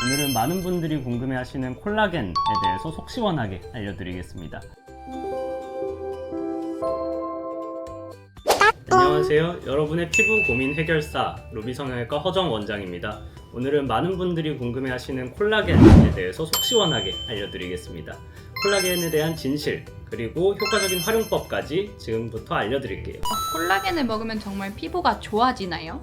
오늘은 많은 분들이 궁금해하시는 콜라겐에 대해서 속 시원하게 알려드리겠습니다. 안녕하세요. 여러분의 피부 고민 해결사 루비성형외과 허정 원장입니다. 오늘은 많은 분들이 궁금해하시는 콜라겐에 대해서 속 시원하게 알려드리겠습니다. 콜라겐에 대한 진실 그리고 효과적인 활용법까지 지금부터 알려드릴게요. 콜라겐을 먹으면 정말 피부가 좋아지나요?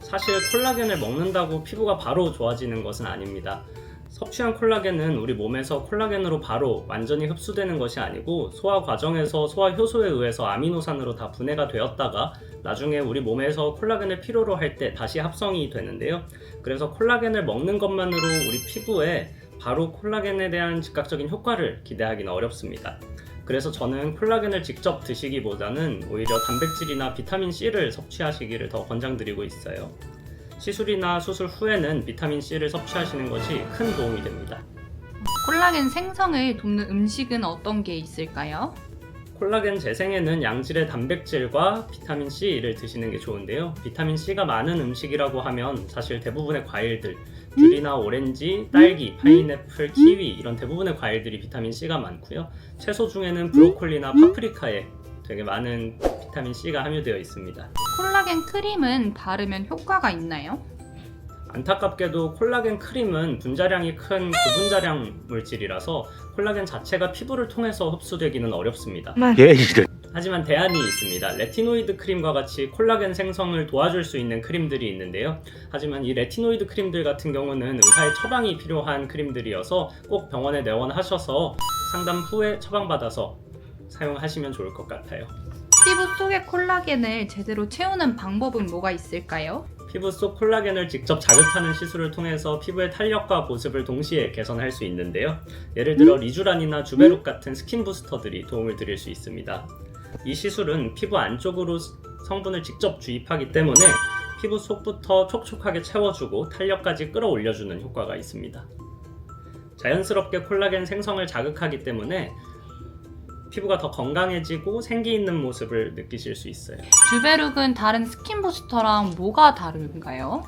사실 콜라겐을 먹는다고 피부가 바로 좋아지는 것은 아닙니다. 섭취한 콜라겐은 우리 몸에서 콜라겐으로 바로 완전히 흡수되는 것이 아니고 소화 과정에서 소화 효소에 의해서 아미노산으로 다 분해가 되었다가 나중에 우리 몸에서 콜라겐을 필요로 할 때 다시 합성이 되는데요. 그래서 콜라겐을 먹는 것만으로 우리 피부에 바로 콜라겐에 대한 즉각적인 효과를 기대하기는 어렵습니다. 그래서 저는 콜라겐을 직접 드시기보다는 오히려 단백질이나 비타민C를 섭취하시기를 더 권장드리고 있어요. 시술이나 수술 후에는 비타민C를 섭취하시는 것이 큰 도움이 됩니다. 콜라겐 생성을 돕는 음식은 어떤 게 있을까요? 콜라겐 재생에는 양질의 단백질과 비타민C를 드시는 게 좋은데요. 비타민C가 많은 음식이라고 하면 사실 대부분의 과일들, 귤이나 오렌지, 딸기, 파인애플, 키위 이런 대부분의 과일들이 비타민C가 많고요. 채소 중에는 브로콜리나 파프리카에 되게 많은 비타민C가 함유되어 있습니다. 콜라겐 크림은 바르면 효과가 있나요? 안타깝게도 콜라겐 크림은 분자량이 큰 고분자량 물질이라서 콜라겐 자체가 피부를 통해서 흡수되기는 어렵습니다. 하지만 대안이 있습니다. 레티노이드 크림과 같이 콜라겐 생성을 도와줄 수 있는 크림들이 있는데요. 하지만 이 레티노이드 크림들 같은 경우는 의사의 처방이 필요한 크림들이어서 꼭 병원에 내원하셔서 상담 후에 처방받아서 사용하시면 좋을 것 같아요. 피부 속의 콜라겐을 제대로 채우는 방법은 뭐가 있을까요? 피부 속 콜라겐을 직접 자극하는 시술을 통해서 피부의 탄력과 보습을 동시에 개선할 수 있는데요. 예를 들어 리쥬란이나 주베룩 같은 스킨 부스터들이 도움을 드릴 수 있습니다. 이 시술은 피부 안쪽으로 성분을 직접 주입하기 때문에 피부 속부터 촉촉하게 채워주고 탄력까지 끌어올려주는 효과가 있습니다. 자연스럽게 콜라겐 생성을 자극하기 때문에 피부가 더 건강해지고 생기 있는 모습을 느끼실 수 있어요. 주베룩은 다른 스킨 부스터랑 뭐가 다른가요?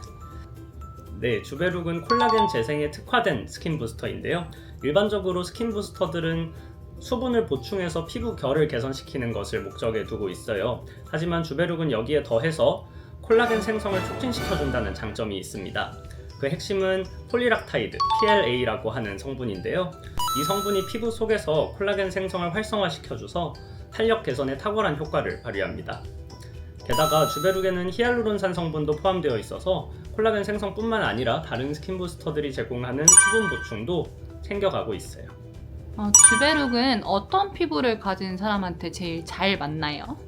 네, 주베룩은 콜라겐 재생에 특화된 스킨 부스터인데요. 일반적으로 스킨 부스터들은 수분을 보충해서 피부 결을 개선시키는 것을 목적에 두고 있어요. 하지만 주베룩은 여기에 더해서 콜라겐 생성을 촉진시켜준다는 장점이 있습니다. 그 핵심은 폴리락타이드, PLA라고 하는 성분인데요. 이 성분이 피부 속에서 콜라겐 생성을 활성화시켜줘서 탄력 개선에 탁월한 효과를 발휘합니다. 게다가 주베룩에는 히알루론산 성분도 포함되어 있어서 콜라겐 생성뿐만 아니라 다른 스킨 부스터들이 제공하는 수분 보충도 챙겨가고 있어요. 주베룩은 어떤 피부를 가진 사람한테 제일 잘 맞나요?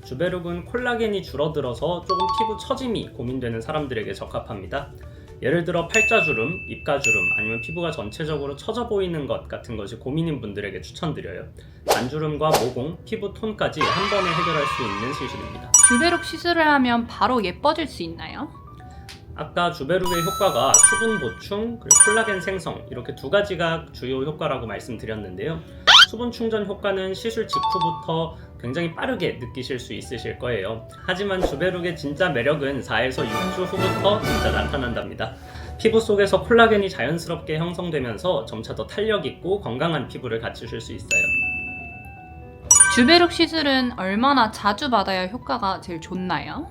주베룩은 콜라겐이 줄어들어서 조금 피부 처짐이 고민되는 사람들에게 적합합니다. 예를 들어 팔자주름, 입가주름, 아니면 피부가 전체적으로 처져 보이는 것 같은 것이 고민인 분들에게 추천드려요. 반주름과 모공, 피부 톤까지 한 번에 해결할 수 있는 시술입니다. 주베룩 시술을 하면 바로 예뻐질 수 있나요? 아까 주베룩의 효과가 수분 보충, 그리고 콜라겐 생성 이렇게 두 가지가 주요 효과라고 말씀드렸는데요. 수분 충전 효과는 시술 직후부터 굉장히 빠르게 느끼실 수 있으실 거예요. 하지만 주베룩의 진짜 매력은 4에서 6주 후부터 진짜 나타난답니다. 피부 속에서 콜라겐이 자연스럽게 형성되면서 점차 더 탄력 있고 건강한 피부를 갖추실 수 있어요. 주베룩 시술은 얼마나 자주 받아야 효과가 제일 좋나요?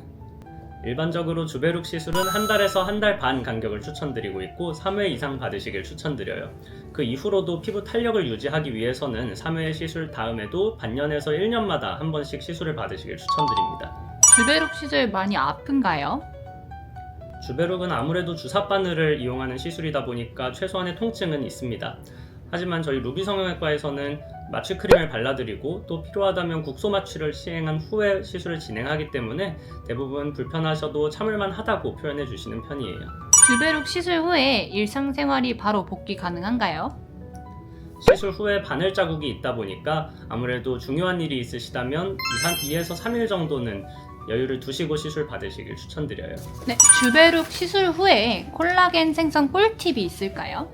일반적으로 주베룩 시술은 한 달에서 한 달 반 간격을 추천드리고 있고 3회 이상 받으시길 추천드려요. 그 이후로도 피부 탄력을 유지하기 위해서는 3회 시술 다음에도 반년에서 1년마다 한 번씩 시술을 받으시길 추천드립니다. 주베룩 시술 많이 아픈가요? 주베룩은 아무래도 주사바늘을 이용하는 시술이다 보니까 최소한의 통증은 있습니다. 하지만 저희 루비성형외과에서는 마취 크림을 발라드리고 또 필요하다면 국소 마취를 시행한 후에 시술을 진행하기 때문에 대부분 불편하셔도 참을만 하다고 표현해 주시는 편이에요. 주베룩 시술 후에 일상생활이 바로 복귀 가능한가요? 시술 후에 바늘 자국이 있다 보니까 아무래도 중요한 일이 있으시다면 2에서 3일 정도는 여유를 두시고 시술 받으시길 추천드려요. 네, 주베룩 시술 후에 콜라겐 생성 꿀팁이 있을까요?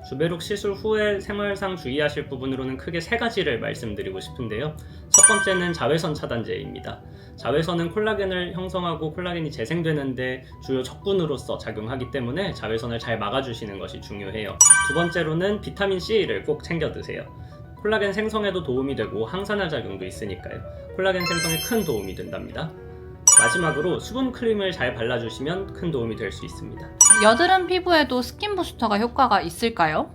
주베룩 시술 후에 생활상 주의하실 부분으로는 크게 3가지를 말씀드리고 싶은데요. 첫 번째는 자외선 차단제입니다. 자외선은 콜라겐을 형성하고 콜라겐이 재생되는데 주요 적분으로서 작용하기 때문에 자외선을 잘 막아주시는 것이 중요해요. 두 번째로는 비타민 C를 꼭 챙겨 드세요. 콜라겐 생성에도 도움이 되고 항산화 작용도 있으니까요. 콜라겐 생성에 큰 도움이 된답니다. 마지막으로 수분 크림을 잘 발라주시면 큰 도움이 될 수 있습니다. 여드름 피부에도 스킨 부스터가 효과가 있을까요?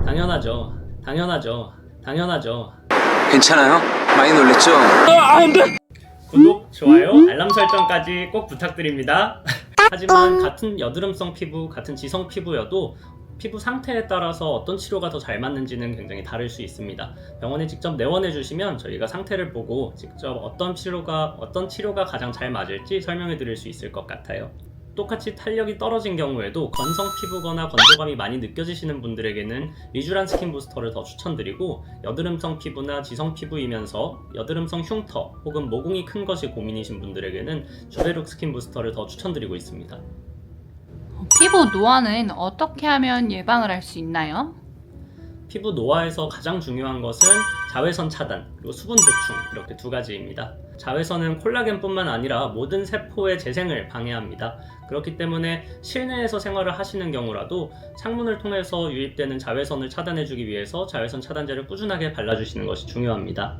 당연하죠. 괜찮아요? 많이 놀랬죠? 구독, 좋아요, 알람 설정까지 꼭 부탁드립니다. 하지만 같은 여드름성 피부, 같은 지성 피부여도 피부 상태에 따라서 어떤 치료가 더 잘 맞는지는 굉장히 다를 수 있습니다. 병원에 직접 내원해 주시면 저희가 상태를 보고 직접 어떤 치료가 가장 잘 맞을지 설명해 드릴 수 있을 것 같아요. 똑같이 탄력이 떨어진 경우에도 건성 피부거나 건조감이 많이 느껴지시는 분들에게는 리쥬란 스킨 부스터를 더 추천드리고, 여드름성 피부나 지성 피부이면서 여드름성 흉터 혹은 모공이 큰 것이 고민이신 분들에게는 주베룩 스킨 부스터를 더 추천드리고 있습니다. 피부 노화는 어떻게 하면 예방을 할 수 있나요? 피부 노화에서 가장 중요한 것은 자외선 차단, 그리고 수분 보충, 이렇게 두 가지입니다. 자외선은 콜라겐뿐만 아니라 모든 세포의 재생을 방해합니다. 그렇기 때문에 실내에서 생활을 하시는 경우라도 창문을 통해서 유입되는 자외선을 차단해주기 위해서 자외선 차단제를 꾸준하게 발라주시는 것이 중요합니다.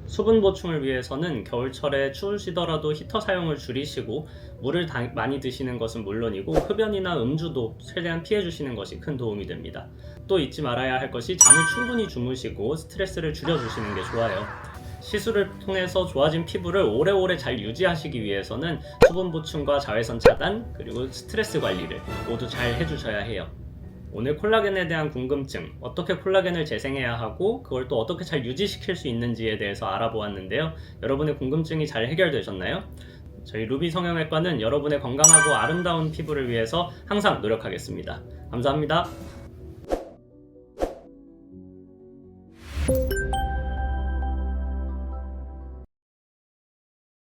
수분 보충을 위해서는 겨울철에 추우시더라도 히터 사용을 줄이시고, 물을 많이 드시는 것은 물론이고 흡연이나 음주도 최대한 피해주시는 것이 큰 도움이 됩니다. 또 잊지 말아야 할 것이 잠을 충분히 주무시고 스트레스를 줄여주시는 게 좋아요. 시술을 통해서 좋아진 피부를 오래오래 잘 유지하시기 위해서는 수분 보충과 자외선 차단, 그리고 스트레스 관리를 모두 잘 해주셔야 해요. 오늘 콜라겐에 대한 궁금증, 어떻게 콜라겐을 재생해야 하고 그걸 또 어떻게 잘 유지시킬 수 있는지에 대해서 알아보았는데요. 여러분의 궁금증이 잘 해결되셨나요? 저희 루비 성형외과는 여러분의 건강하고 아름다운 피부를 위해서 항상 노력하겠습니다. 감사합니다.